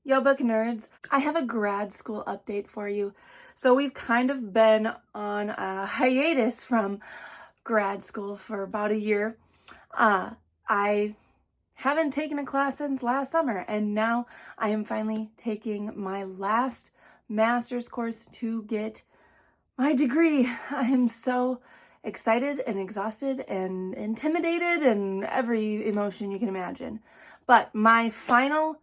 Yo, book nerds, I have a grad school update for you. So we've kind of been on a hiatus from grad school for about a year. I haven't taken a class since last summer, and now I am finally taking my last master's course to get my degree. I am so excited and exhausted and intimidated and every emotion you can imagine. But my final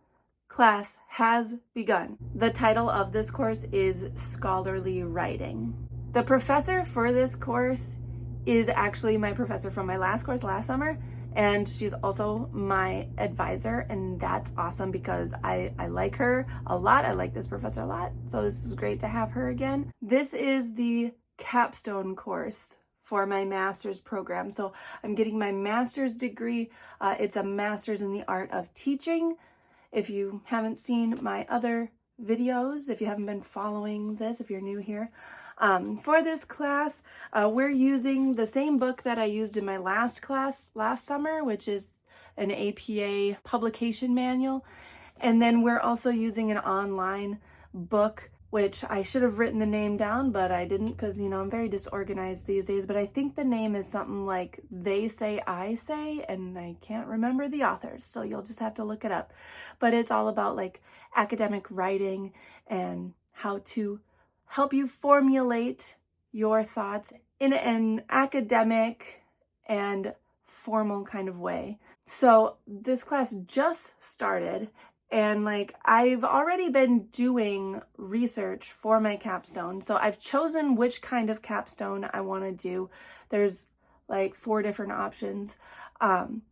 class has begun. The title of this course is Scholarly Writing. The professor for this course is actually my professor from my last course last summer, and she's also my advisor, and that's awesome because I like her a lot. I like this professor a lot, so this is great to have her again. This is the capstone course for my master's program. So I'm getting my master's degree. It's a master's in the art of teaching. If you haven't seen my other videos, if you haven't been following this, if you're new here, for this class, we're using the same book that I used in my last class last summer, which is an APA publication manual. And then we're also using an online book, which I should have written the name down, but I didn't because, I'm very disorganized these days. But I think the name is something like They Say, I Say, and I can't remember the authors, so you'll just have to look it up. But it's all about like academic writing and how to help you formulate your thoughts in an academic and formal kind of way. So this class just started, and I've already been doing research for my capstone. So I've chosen which kind of capstone I want to do. There's 4 different options. I'm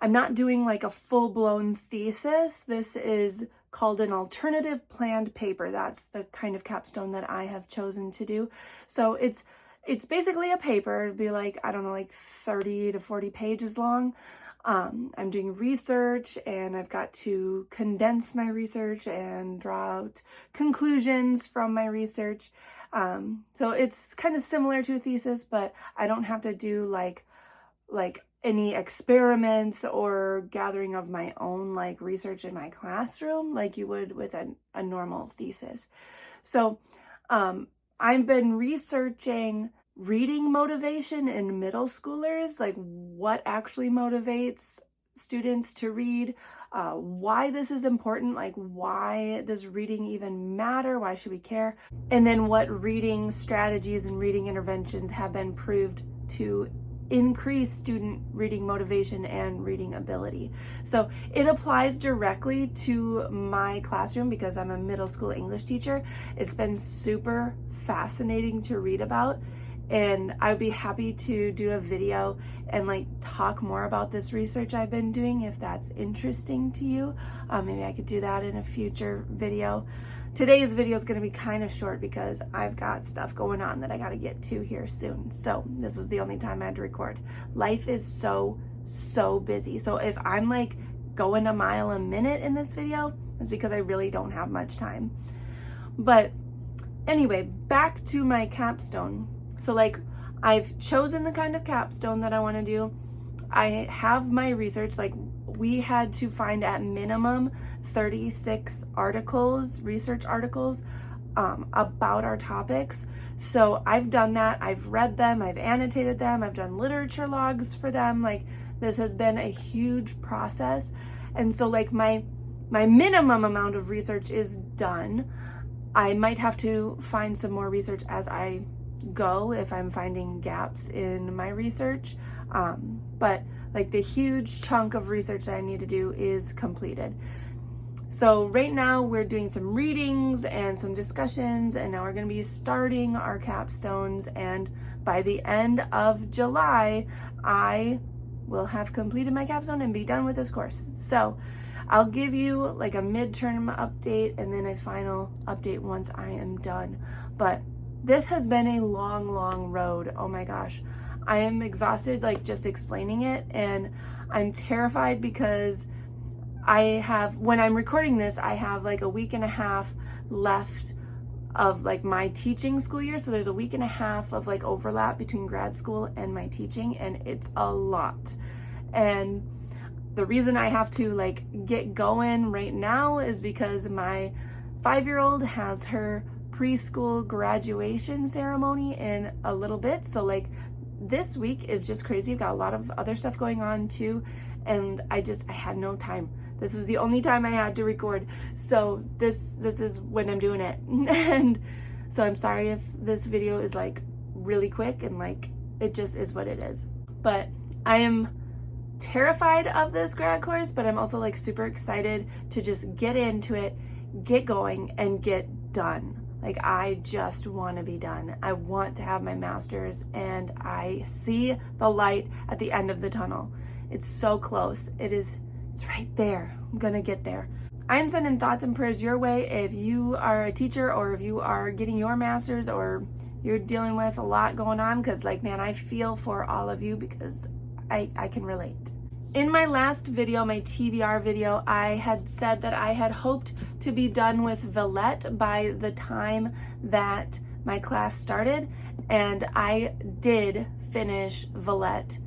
not doing a full-blown thesis. This is called an alternative planned paper. That's the kind of capstone that I have chosen to do. So it's basically a paper. It'd be 30 to 40 pages long. I'm doing research, and I've got to condense my research and draw out conclusions from my research. So it's kind of similar to a thesis, but I don't have to do like any experiments or gathering of my own research in my classroom like you would with a normal thesis. So I've been researching reading motivation in middle schoolers, what actually motivates students to read, why this is important, why does reading even matter, why should we care, and then what reading strategies and reading interventions have been proved to increase student reading motivation and reading ability. So it applies directly to my classroom because I'm a middle school English teacher. It's been super fascinating to read about, and I'd be happy to do a video and talk more about this research I've been doing if that's interesting to you. Maybe I could do that in a future video. Today's video is going to be kind of short because I've got stuff going on that I got to get to here soon. So this was the only time I had to record. Life is so busy. So if I'm going a mile a minute in this video, it's because I really don't have much time. But anyway, back to my capstone. So I've chosen the kind of capstone that I want to do. I have my research. We had to find at minimum 36 articles, research articles, about our topics. So I've done that. I've read them. I've annotated them. I've done literature logs for them. This has been a huge process. And so my minimum amount of research is done. I might have to find some more research as I go if I'm finding gaps in my research. But the huge chunk of research that I need to do is completed. So right now we're doing some readings and some discussions, and now we're going to be starting our capstones, and by the end of July I will have completed my capstone and be done with this course. So I'll give you a midterm update and then a final update once I am done. But this has been a long road. Oh my gosh. I am exhausted just explaining it, and I'm terrified because when I'm recording this, I have a week and a half left of my teaching school year. So there's a week and a half of overlap between grad school and my teaching, and it's a lot. And the reason I have to like get going right now is because my 5-year-old has her preschool graduation ceremony in a little bit. So like this week is just crazy. I've got a lot of other stuff going on too, and I had no time. This was the only time I had to record. So this is when I'm doing it. And so I'm sorry if this video is like really quick and like it just is what it is. But I am terrified of this grad course, but I'm also like super excited to just get into it, get going, and get done. Like I just want to be done. I want to have my master's, and I see the light at the end of the tunnel. It's so close. It's right there. I'm gonna get there. I'm sending thoughts and prayers your way if you are a teacher, or if you are getting your master's, or you're dealing with a lot going on, because like, man, I feel for all of you, because I can relate. In my last video, my TBR video, I had said that I had hoped to be done with Villette by the time that my class started, and I did finish Villette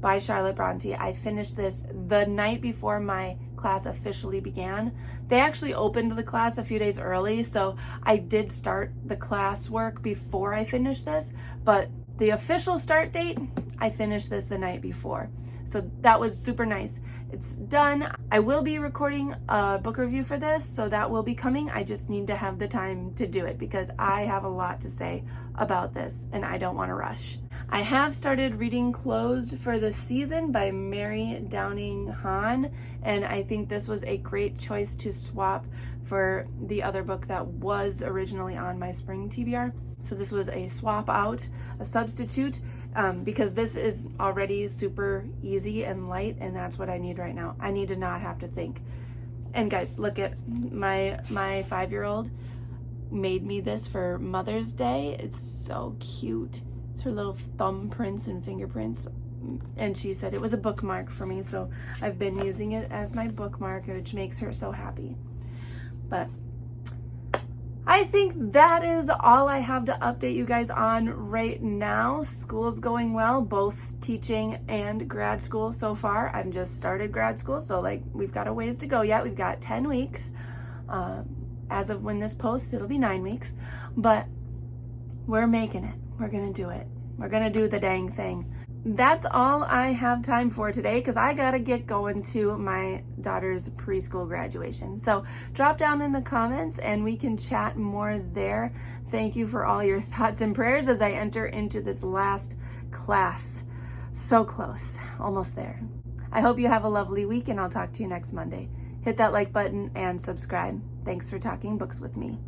by Charlotte Bronte. I finished this the night before my class officially began. They actually opened the class a few days early, so I did start the class work before I finished this, but the official start date, I finished this the night before. So that was super nice. It's done. I will be recording a book review for this, so that will be coming. I just need to have the time to do it because I have a lot to say about this and I don't want to rush. I have started reading Closed for the Season by Mary Downing Hahn, and I think this was a great choice to swap for the other book that was originally on my spring TBR. So this was a swap out, a substitute, because this is already super easy and light, and that's what I need right now. I need to not have to think. And guys, look at my 5-year-old made me this for Mother's Day. It's so cute. It's her little thumbprints and fingerprints. And she said it was a bookmark for me, so I've been using it as my bookmark, which makes her so happy. But I think that is all I have to update you guys on right now. School's going well, both teaching and grad school so far. I've just started grad school, so like we've got a ways to go yet. We've got 10 weeks. As of when this posts, it'll be 9 weeks, but we're making it. We're gonna do it. We're gonna do the dang thing. That's all I have time for today because I gotta get going to my daughter's preschool graduation. So drop down in the comments and we can chat more there. Thank you for all your thoughts and prayers as I enter into this last class. So close, almost there. I hope you have a lovely week and I'll talk to you next Monday. Hit that like button and subscribe. Thanks for talking books with me.